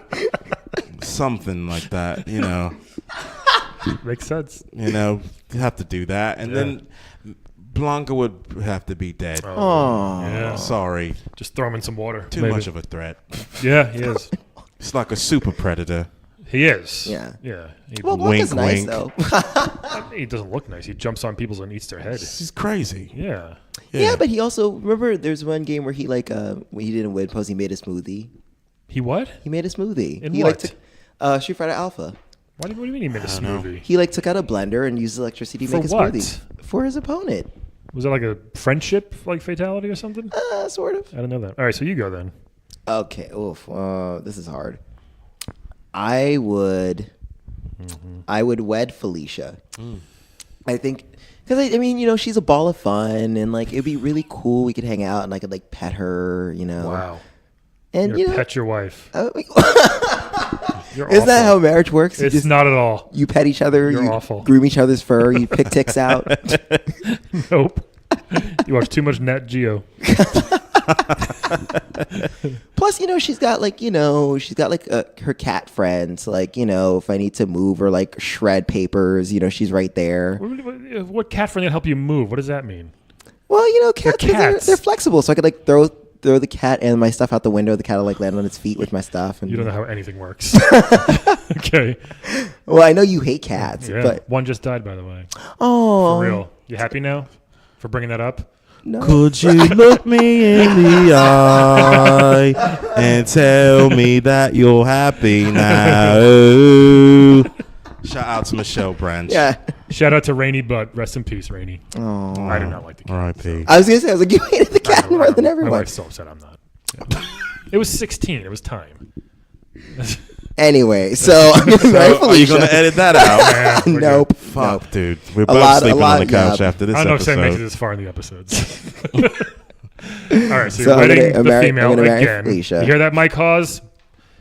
something like that. You know,
Makes sense.
you have to do that, and then Blanca would have to be dead.
Oh.
Yeah.
Sorry,
Just throw him in some water.
too
maybe.
much of a threat.
Yeah, he is.
It's like a super predator.
He is.
Yeah.
Yeah. He,
Well, Blanca's nice
wink.
though.
he doesn't look nice. He jumps on people and eats their head.
She's crazy.
Yeah.
Yeah, but he also remember there's one game where he like when he didn't win pose he made a smoothie.
He what?
He made a smoothie.
In
he
what?
like took Street Fighter Alpha.
What do you mean he made a smoothie?
He like took out a blender and used electricity to
For
make a
what?
smoothie for his opponent.
Was it like a friendship like fatality or something?
Sort of.
I don't know that. All right, so you go then.
Okay. Oof. This is hard. I would wed Felicia. I think because I mean she's a ball of fun and like it'd be really cool. We could hang out and I could like pet her.
Wow.
And
You're pet your wife.
Isn't
You're
that
awful.
how marriage works?
It's not at all.
You pet each other.
You're
you
awful.
groom each other's fur. You pick ticks out.
Nope. You watch too much Nat Geo.
Plus, she's got her cat friends. Like, if I need to move or like shred papers, she's right there.
What cat friend can help you move? What does that mean?
Well, cats,
cats.
they're flexible, so I could like throw the cat and my stuff out the window. The cat will like land on its feet with my stuff. And
You don't know how anything works. Okay.
Well, I know you hate cats,
Yeah.
but
One just died, by the way.
oh,
For real. You happy now for bringing that up?
no.
Could you look me in the eye and tell me that you're happy now? Shout out to Michelle Branch.
Yeah.
Shout out to Rainy Butt. Rest in peace, Rainy.
Oh.
I do not like the cat.
R.I.P.
I was gonna say, I was like, you hated the cat more than
My
everyone.
wife's so upset I'm not. Yeah. It was 16. It was time.
Anyway, so I'm gonna marry
Are you
Felicia.
going to edit that out?
Yeah, we're
Nope.
Fuck,
Nope.
dude. We're both sleeping on the couch after this
I don't know if I make it
episode.
this far in the episodes. All right, so
So
you're
I'm
wedding
gonna
the
marry-
female
I'm gonna marry
again.
Felicia.
You hear that, Mike Hawes?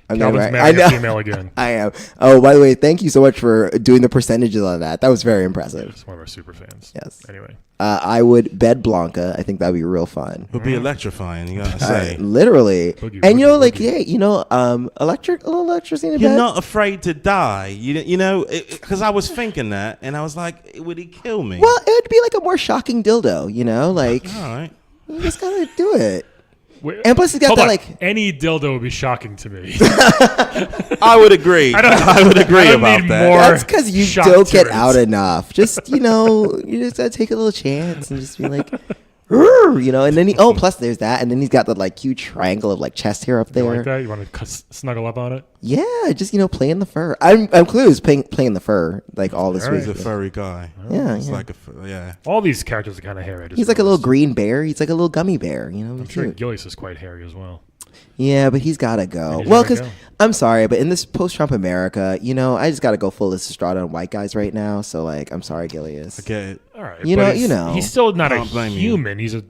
I'm
Calvin's
gonna
marrying
I
a
know.
female again.
I am. Oh, by the way, thank you so much for doing the percentages on that. That was very impressive.
It's one of our super fans.
Yes.
Anyway.
I would bed Blanca. I think that'd be real fun.
It would be electrifying, you gotta say.
Literally.
Boogie,
And you know,
boogie,
like,
boogie.
hey, you know, a little electricity in
You're
bed.
not afraid to die. You know, because I was thinking that, and I was like, would he kill me?
Well, it would be like a more shocking dildo, you know? Like,
All right.
you just gotta do it.
Wait,
And plus, it's got
hold
that,
on.
like.
Any dildo would be shocking to me.
I would agree. I would agree
I don't
about
need
that.
more
That's because you
shock
don't get
turrets.
out enough. Just, you know, you just gotta take a little chance and just be like, "Rrr," you know, and then plus there's that, and then he's got the like cute triangle of like chest hair up
You
there.
like that? You want to snuggle up on it?
Yeah, just, you know, playing the fur. I'm clearly playing the fur like all this
All
week.
He's a furry guy.
Yeah,
It's
yeah.
like yeah.
All these characters are kind of hairy. I just
He's like a little
noticed.
green bear. He's like a little gummy bear, you know.
I'm
He's
sure
cute.
Gillies is quite hairy as well.
Yeah, but he's gotta go.
He's
Well,
gotta
because
go.
I'm sorry, but in this post-Trump America, you know, I just gotta go full Estrada on white guys right now. So like, I'm sorry, Gilius.
I get it.
All right,
You
but
know-
he's-
you know.
he's still not a
Can't blame you.
human. He's a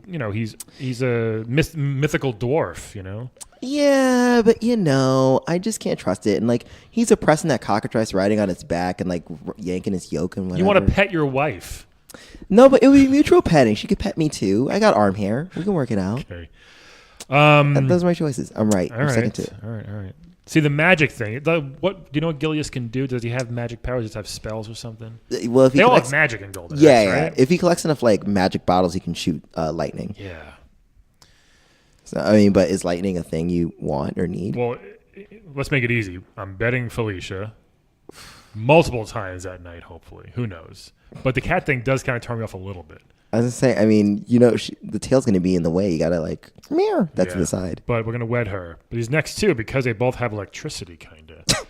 he's a mythical dwarf. You know,
Yeah, but you know, I just can't trust it. And like, he's oppressing that cockatrice riding on its back and like yanking his yoke and whatever.
you want to pet your wife.
No, but it would be mutual petting. She could pet me too. I got arm hair. We can work it out.
Okay.
Those are my choices. I'm right.
All
I'm
right.
second to it.
All right. See the magic thing. What do you know? What Gilius can do? Does he have magic powers? Does he have spells or something?
Well, if he
They all have
collects,
magic in Golden.
yeah,
Axe,
yeah.
right?
If he collects enough like magic bottles, he can shoot lightning.
Yeah.
So I mean, but is lightning a thing you want or need?
Well, let's make it easy. I'm betting Felicia multiple times that night. Hopefully, who knows? But the cat thing does kind of turn me off a little bit.
I was gonna say, I mean, you know, the tail's gonna be in the way. You gotta like, come here. That's
Yeah.
the side.
But we're gonna wed her. But these next two, because they both have electricity, kind of.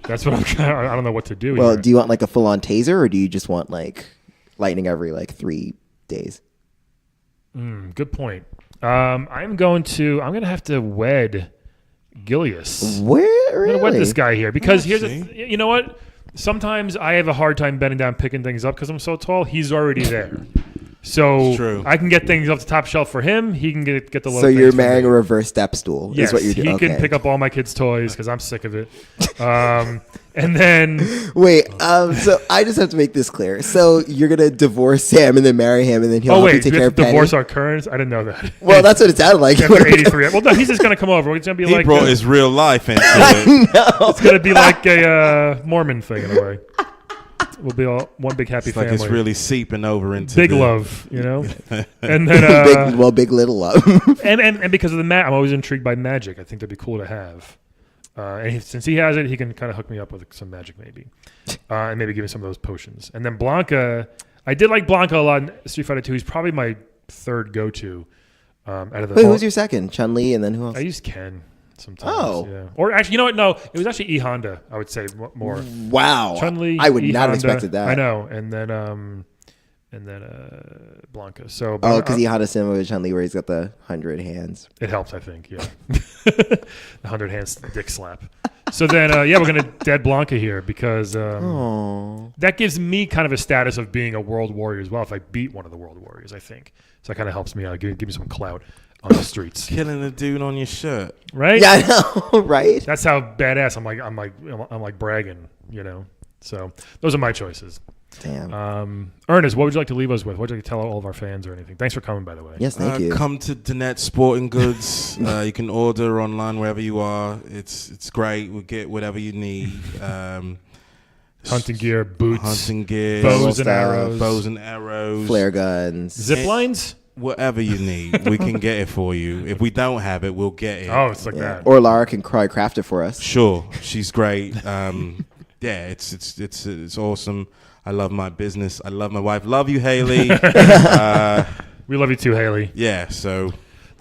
That's what I'm kind of. I don't know what to do.
Well,
here.
do you want like a full-on taser, or do you just want like lightning every like 3 days?
Good point. I'm gonna have to wed Gilius.
Where
I'm
really?
gonna wed this guy here because here's
see.
you know what? Sometimes I have a hard time bending down, picking things up because I'm so tall. He's already there, so
True.
I can get things off the top shelf for him. He can get the low.
So
things
you're
for
marrying
me.
a reverse step stool.
Yes,
is what you're doing.
he
Okay.
can pick up all my kids' toys because I'm sick of it. And then
Wait, so I just have to make this clear. So you're gonna divorce Sam and then marry him, and then he'll
oh
help
wait,
you take
we
care
have
of
to
Penny.
divorce our currents. I didn't know that.
Well, that's what it sounded like.
After 83. Well, no, he's just gonna come over. It's gonna be
He
like
brought his real life into it.
it's gonna be like a Mormon thing in a way. We'll be all one big happy
It's like
family.
it's really seeping over into
big
the-
love, you know. And then
big little love.
and because of the I'm always intrigued by magic. I think that'd be cool to have. Since he has it, he can kind of hook me up with some magic maybe, and maybe give me some of those potions. And then Blanca, I did like Blanca a lot in Street Fighter 2. He's probably my third go-to out of the.
Wait, who's your second? Chun-Li, and then who else?
I use Ken sometimes.
Oh.
Yeah. Or actually, you know what? No, it was actually E Honda. I would say more.
Wow.
Chun-Li.
I would
E
not have
Honda.
expected that.
I know. And then Blanca. So
Oh, because he had a similar with Chun-Li where he's got the 100 hands.
it helps, I think. Yeah, the 100 hands dick slap. So then, we're gonna dead Blanca here because
Oh.
that gives me kind of a status of being a world warrior as well. If I beat one of the world warriors, I think so. That kind of helps me out. Give me some clout on the streets,
Killing a dude on your shirt.
right?
Yeah, I know, right?
That's how badass I'm like bragging, you know. So those are my choices.
Damn.
Ernest, what would you like to leave us with? What would you like to tell all of our fans or anything? Thanks for coming, by the way.
Yes, thank you.
Come to Danette Sporting Goods. You can order online wherever you are. It's great. We'll get whatever you need.
Hunting gear, boots,
Hunting gear,
bows and
stuff.
arrows,
bows and arrows,
Flare guns.
zip lines.
whatever you need. We can get it for you. If we don't have it, we'll get it.
Oh, it's like
Yeah.
that.
Or Lara can craft it for us.
Sure, she's great. Yeah, it's awesome. I love my business. I love my wife. Love you, Haley.
We love you too, Haley.
Yeah, so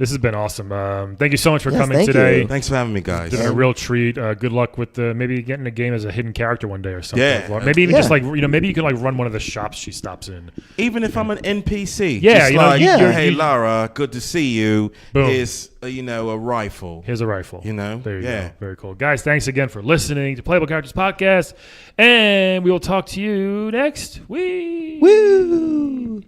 This has been awesome. Thank you so much for
Yes,
coming
thank
today.
you.
Thanks for having me, guys.
It's been a real treat. Good luck with maybe getting a game as a hidden character one day or something.
Yeah.
Or maybe even
Yeah.
just like maybe you can like run one of the shops she stops in.
Even if I'm an NPC,
Yeah,
just
you know,
like,
you-
hey Lara, good to see you.
Boom.
Here's a rifle.
Here's a rifle.
You know?
There you
Yeah.
go. Very cool. Guys, thanks again for listening to Playable Characters Podcast. And we will talk to you next week.
Woo!